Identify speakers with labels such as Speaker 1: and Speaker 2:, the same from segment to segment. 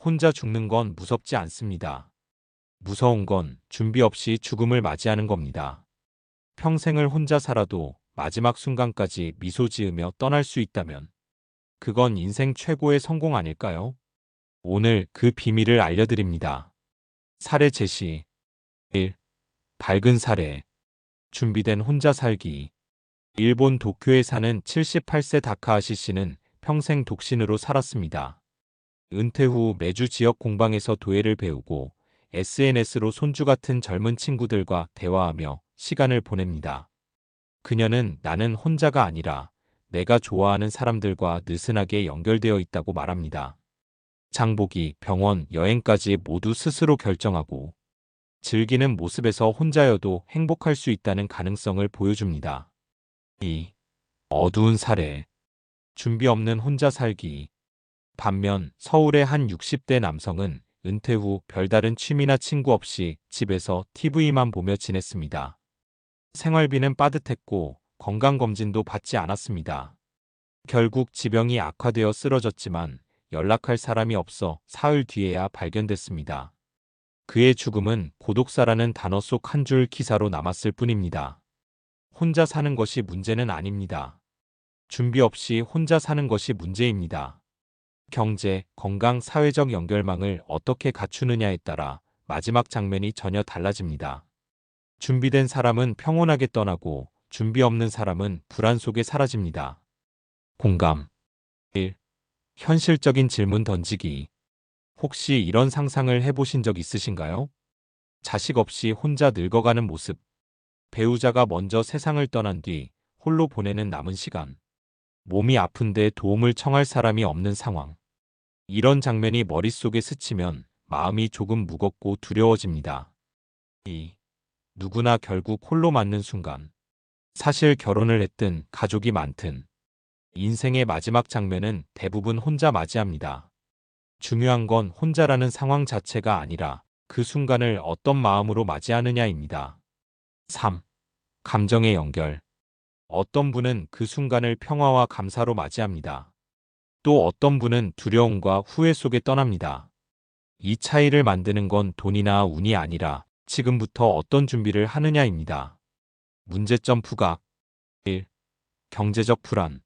Speaker 1: 혼자 죽는 건 무섭지 않습니다. 무서운 건 준비 없이 죽음을 맞이하는 겁니다. 평생을 혼자 살아도 마지막 순간까지 미소 지으며 떠날 수 있다면 그건 인생 최고의 성공 아닐까요? 오늘 그 비밀을 알려드립니다. 사례 제시 1. 밝은 사례. 준비된 혼자 살기. 일본 도쿄에 사는 78세 다카하시 씨는 평생 독신으로 살았습니다. 은퇴 후 매주 지역 공방에서 도예를 배우고 SNS로 손주 같은 젊은 친구들과 대화하며 시간을 보냅니다. 그녀는 나는 혼자가 아니라 내가 좋아하는 사람들과 느슨하게 연결되어 있다고 말합니다. 장보기, 병원, 여행까지 모두 스스로 결정하고 즐기는 모습에서 혼자여도 행복할 수 있다는 가능성을 보여줍니다. 2. 어두운 사례. 준비 없는 혼자 살기. 반면 서울의 한 60대 남성은 은퇴 후 별다른 취미나 친구 없이 집에서 TV만 보며 지냈습니다. 생활비는 빠듯했고 건강검진도 받지 않았습니다. 결국 지병이 악화되어 쓰러졌지만 연락할 사람이 없어 사흘 뒤에야 발견됐습니다. 그의 죽음은 고독사라는 단어 속 한 줄 기사로 남았을 뿐입니다. 혼자 사는 것이 문제는 아닙니다. 준비 없이 혼자 사는 것이 문제입니다. 경제, 건강, 사회적 연결망을 어떻게 갖추느냐에 따라 마지막 장면이 전혀 달라집니다. 준비된 사람은 평온하게 떠나고 준비 없는 사람은 불안 속에 사라집니다. 공감. 1. 현실적인 질문 던지기. 혹시 이런 상상을 해보신 적 있으신가요? 자식 없이 혼자 늙어가는 모습. 배우자가 먼저 세상을 떠난 뒤 홀로 보내는 남은 시간. 몸이 아픈데 도움을 청할 사람이 없는 상황. 이런 장면이 머릿속에 스치면 마음이 조금 무겁고 두려워집니다. 2. 누구나 결국 홀로 맞는 순간. 사실 결혼을 했든 가족이 많든 인생의 마지막 장면은 대부분 혼자 맞이합니다. 중요한 건 혼자라는 상황 자체가 아니라 그 순간을 어떤 마음으로 맞이하느냐입니다. 3. 감정의 연결. 어떤 분은 그 순간을 평화와 감사로 맞이합니다. 또 어떤 분은 두려움과 후회 속에 떠납니다. 이 차이를 만드는 건 돈이나 운이 아니라 지금부터 어떤 준비를 하느냐입니다. 문제점 부각. 1. 경제적 불안.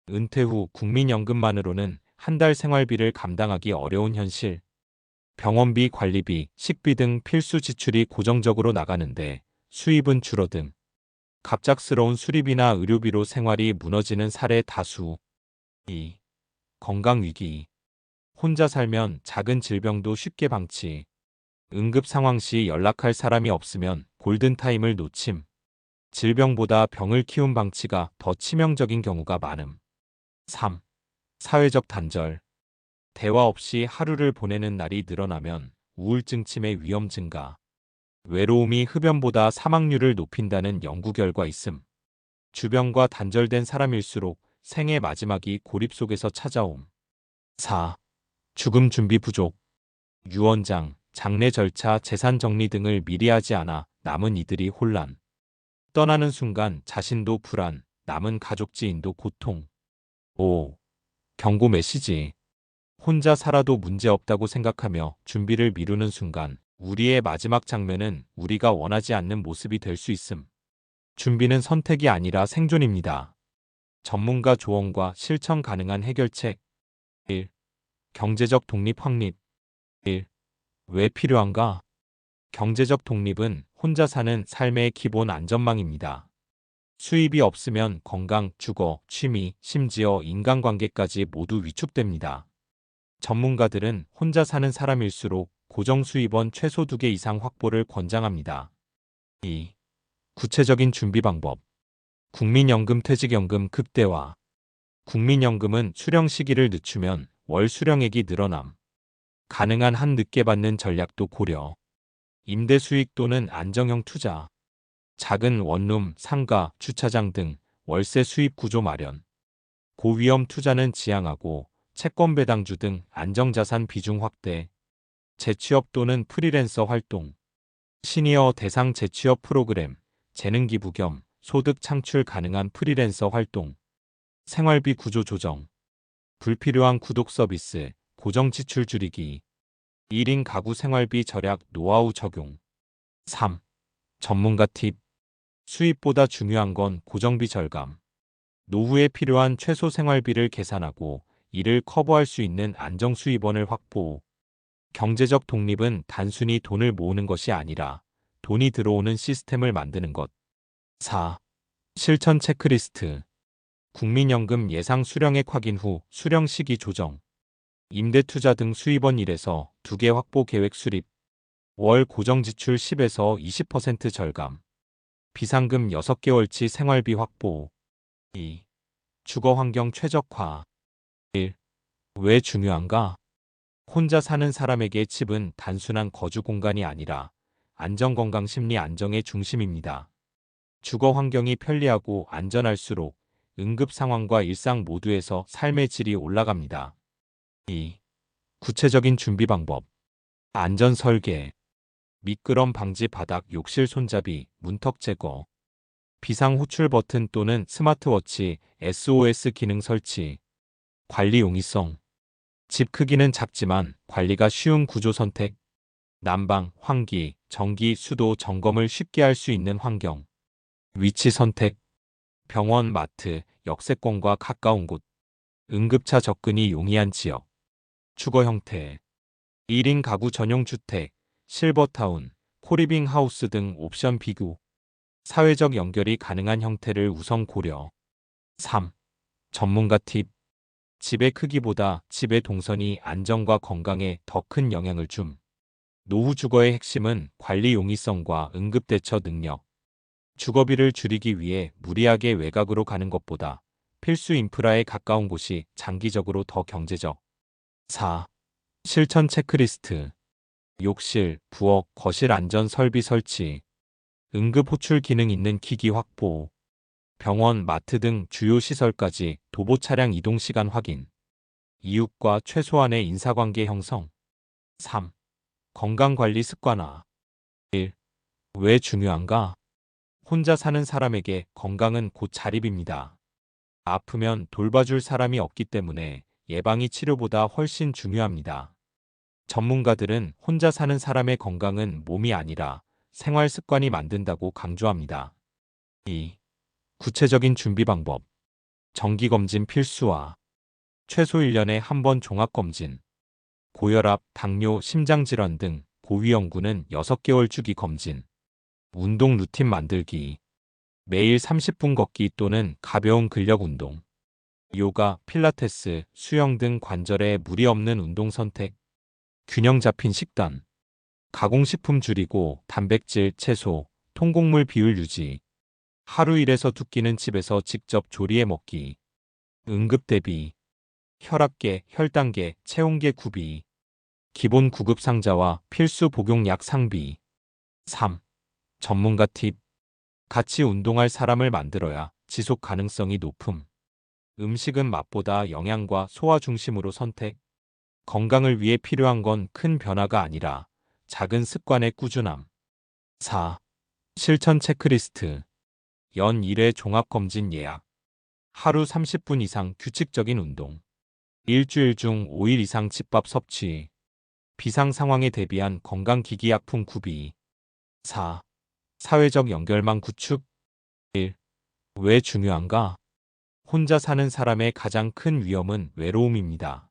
Speaker 1: 은퇴 후 국민연금만으로는 한 달 생활비를 감당하기 어려운 현실. 병원비, 관리비, 식비 등 필수 지출이 고정적으로 나가는데 수입은 줄어듦. 갑작스러운 수리비나 의료비로 생활이 무너지는 사례 다수. 2. 건강위기. 혼자 살면 작은 질병도 쉽게 방치. 응급 상황 시 연락할 사람이 없으면 골든타임을 놓침. 질병보다 병을 키운 방치가 더 치명적인 경우가 많음. 3. 사회적 단절. 대화 없이 하루를 보내는 날이 늘어나면 우울증 치매 위험 증가. 외로움이 흡연보다 사망률을 높인다는 연구 결과 있음. 주변과 단절된 사람일수록 생의 마지막이 고립 속에서 찾아옴. 4. 죽음 준비 부족. 유언장, 장례 절차, 재산 정리 등을 미리 하지 않아 남은 이들이 혼란. 떠나는 순간 자신도 불안, 남은 가족 지인도 고통. 5. 경고 메시지. 혼자 살아도 문제없다고 생각하며 준비를 미루는 순간 우리의 마지막 장면은 우리가 원하지 않는 모습이 될 수 있음. 준비는 선택이 아니라 생존입니다. 전문가 조언과 실천 가능한 해결책. 1. 경제적 독립 확립. 1. 왜 필요한가? 경제적 독립은 혼자 사는 삶의 기본 안전망입니다. 수입이 없으면 건강, 주거, 취미, 심지어 인간관계까지 모두 위축됩니다. 전문가들은 혼자 사는 사람일수록 고정수입원 최소 2개 이상 확보를 권장합니다. 2. 구체적인 준비 방법. 국민연금 퇴직연금 극대화. 국민연금은 수령 시기를 늦추면 월 수령액이 늘어남. 가능한 한 늦게 받는 전략도 고려. 임대 수익 또는 안정형 투자. 작은 원룸, 상가, 주차장 등 월세 수입 구조 마련. 고위험 투자는 지양하고 채권 배당주 등 안정자산 비중 확대. 재취업 또는 프리랜서 활동. 시니어 대상 재취업 프로그램, 재능기부 겸 소득 창출 가능한 프리랜서 활동. 생활비 구조 조정. 불필요한 구독 서비스, 고정 지출 줄이기. 1인 가구 생활비 절약 노하우 적용. 3. 전문가 팁. 수입보다 중요한 건 고정비 절감. 노후에 필요한 최소 생활비를 계산하고 이를 커버할 수 있는 안정 수입원을 확보. 경제적 독립은 단순히 돈을 모으는 것이 아니라 돈이 들어오는 시스템을 만드는 것. 4. 실천 체크리스트. 국민연금 예상 수령액 확인 후 수령 시기 조정. 임대투자 등 수입원 1에서 2개 확보 계획 수립. 월 고정 지출 10에서 20% 절감. 비상금 6개월치 생활비 확보. 2. 주거 환경 최적화. 1. 왜 중요한가? 혼자 사는 사람에게 집은 단순한 거주 공간이 아니라 안정, 건강, 심리 안정의 중심입니다. 주거 환경이 편리하고 안전할수록 응급 상황과 일상 모두에서 삶의 질이 올라갑니다. 2. 구체적인 준비 방법. 안전 설계. 미끄럼 방지 바닥 욕실 손잡이, 문턱 제거. 비상 호출 버튼 또는 스마트워치, SOS 기능 설치. 관리 용이성. 집 크기는 작지만 관리가 쉬운 구조 선택. 난방, 환기, 전기, 수도 점검을 쉽게 할 수 있는 환경. 위치 선택. 병원, 마트, 역세권과 가까운 곳. 응급차 접근이 용이한 지역. 주거 형태. 1인 가구 전용 주택, 실버타운, 코리빙 하우스 등 옵션 비교. 사회적 연결이 가능한 형태를 우선 고려. 3. 전문가 팁. 집의 크기보다 집의 동선이 안정과 건강에 더 큰 영향을 줌. 노후 주거의 핵심은 관리 용이성과 응급 대처 능력. 주거비를 줄이기 위해 무리하게 외곽으로 가는 것보다 필수 인프라에 가까운 곳이 장기적으로 더 경제적. 4. 실천 체크리스트. 욕실, 부엌, 거실 안전 설비 설치. 응급 호출 기능 있는 기기 확보. 병원, 마트 등 주요 시설까지 도보 차량 이동 시간 확인. 이웃과 최소한의 인사관계 형성. 3. 건강관리 습관화. 1. 왜 중요한가? 혼자 사는 사람에게 건강은 곧 자립입니다. 아프면 돌봐줄 사람이 없기 때문에 예방이 치료보다 훨씬 중요합니다. 전문가들은 혼자 사는 사람의 건강은 몸이 아니라 생활 습관이 만든다고 강조합니다. 2. 구체적인 준비 방법. 정기검진 필수화. 최소 1년에 한 번 종합검진. 고혈압, 당뇨, 심장질환 등 고위험군은 6개월 주기 검진. 운동 루틴 만들기. 매일 30분 걷기 또는 가벼운 근력 운동. 요가, 필라테스, 수영 등 관절에 무리 없는 운동 선택. 균형 잡힌 식단. 가공식품 줄이고 단백질, 채소, 통곡물 비율 유지. 하루 1에서 2끼는 집에서 직접 조리해 먹기. 응급 대비. 혈압계, 혈당계, 체온계 구비. 기본 구급 상자와 필수 복용약 상비. 3. 전문가 팁. 같이 운동할 사람을 만들어야 지속 가능성이 높음. 음식은 맛보다 영양과 소화 중심으로 선택. 건강을 위해 필요한 건 큰 변화가 아니라 작은 습관의 꾸준함. 4. 실천 체크리스트. 연 1회 종합검진 예약. 하루 30분 이상 규칙적인 운동. 일주일 중 5일 이상 집밥 섭취. 비상 상황에 대비한 건강기기약품 구비. 4. 사회적 연결망 구축. 1. 왜 중요한가? 혼자 사는 사람의 가장 큰 위험은 외로움입니다.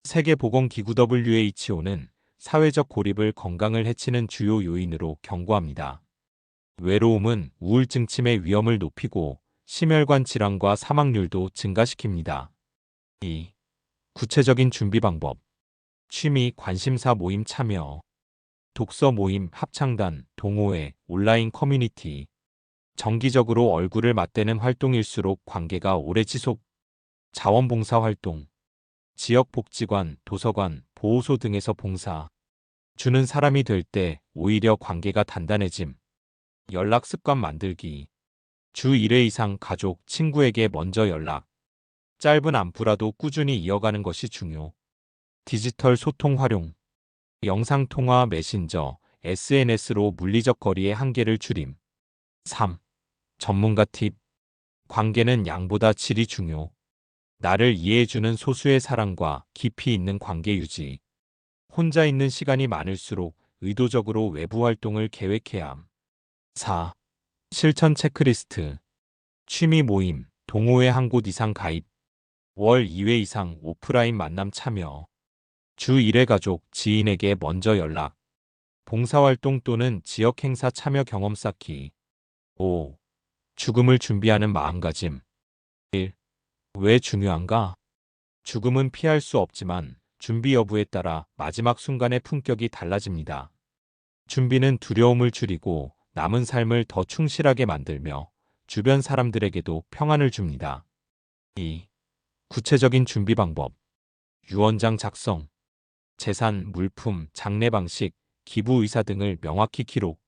Speaker 1: 세계보건기구 WHO는 사회적 고립을 건강을 해치는 주요 요인으로 경고합니다. 외로움은 우울증 치매 위험을 높이고 심혈관 질환과 사망률도 증가시킵니다. 2. 구체적인 준비 방법. 취미, 관심사 모임 참여. 독서 모임, 합창단, 동호회, 온라인 커뮤니티. 정기적으로 얼굴을 맞대는 활동일수록 관계가 오래 지속. 자원봉사 활동. 지역 복지관, 도서관, 보호소 등에서 봉사. 주는 사람이 될 때 오히려 관계가 단단해짐. 연락 습관 만들기. 주 1회 이상 가족, 친구에게 먼저 연락. 짧은 안부라도 꾸준히 이어가는 것이 중요. 디지털 소통 활용. 영상통화, 메신저, SNS로 물리적 거리의 한계를 줄임. 3. 전문가 팁. 관계는 양보다 질이 중요. 나를 이해해주는 소수의 사랑과 깊이 있는 관계 유지. 혼자 있는 시간이 많을수록 의도적으로 외부 활동을 계획해야 함. 4. 실천 체크리스트. 취미 모임, 동호회 한 곳 이상 가입. 월 2회 이상 오프라인 만남 참여. 주 1회 가족, 지인에게 먼저 연락. 봉사활동 또는 지역 행사 참여 경험 쌓기. 5. 죽음을 준비하는 마음가짐. 1. 왜 중요한가? 죽음은 피할 수 없지만 준비 여부에 따라 마지막 순간의 품격이 달라집니다. 준비는 두려움을 줄이고 남은 삶을 더 충실하게 만들며 주변 사람들에게도 평안을 줍니다. 2. 구체적인 준비 방법. 유언장 작성. 재산, 물품, 장례 방식, 기부 의사 등을 명확히 기록.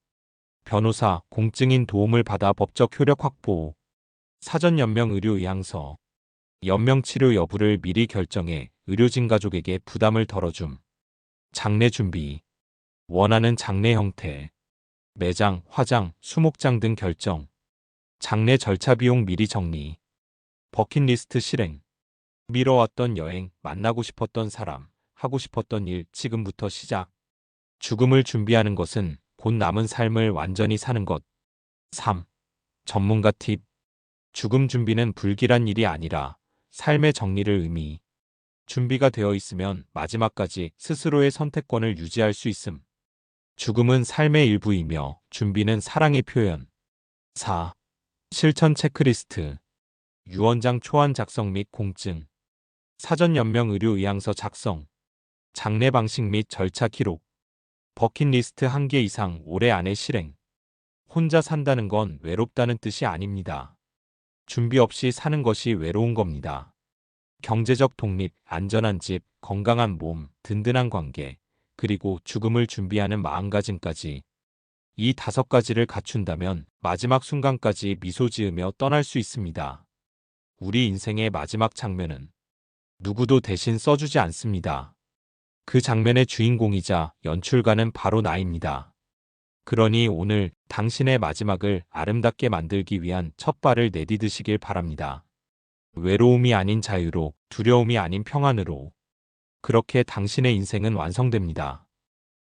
Speaker 1: 변호사, 공증인 도움을 받아 법적 효력 확보. 사전 연명 의료 의향서. 연명 치료 여부를 미리 결정해 의료진 가족에게 부담을 덜어줌. 장례 준비. 원하는 장례 형태. 매장, 화장, 수목장 등 결정. 장례 절차 비용 미리 정리. 버킷리스트 실행. 미뤄왔던 여행, 만나고 싶었던 사람, 하고 싶었던 일, 지금부터 시작. 죽음을 준비하는 것은 곧 남은 삶을 완전히 사는 것. 3. 전문가 팁. 죽음 준비는 불길한 일이 아니라 삶의 정리를 의미. 준비가 되어 있으면 마지막까지 스스로의 선택권을 유지할 수 있음. 죽음은 삶의 일부이며 준비는 사랑의 표현. 4. 실천 체크리스트. 유언장 초안 작성 및 공증. 사전 연명 의료 의향서 작성. 장례 방식 및 절차 기록. 버킷리스트 1개 이상 올해 안에 실행. 혼자 산다는 건 외롭다는 뜻이 아닙니다. 준비 없이 사는 것이 외로운 겁니다. 경제적 독립, 안전한 집, 건강한 몸, 든든한 관계, 그리고 죽음을 준비하는 마음가짐까지 이 5가지를 갖춘다면 마지막 순간까지 미소 지으며 떠날 수 있습니다. 우리 인생의 마지막 장면은 누구도 대신 써주지 않습니다. 그 장면의 주인공이자 연출가는 바로 나입니다. 그러니 오늘 당신의 마지막을 아름답게 만들기 위한 첫 발을 내디디시길 바랍니다. 외로움이 아닌 자유로, 두려움이 아닌 평안으로. 그렇게 당신의 인생은 완성됩니다.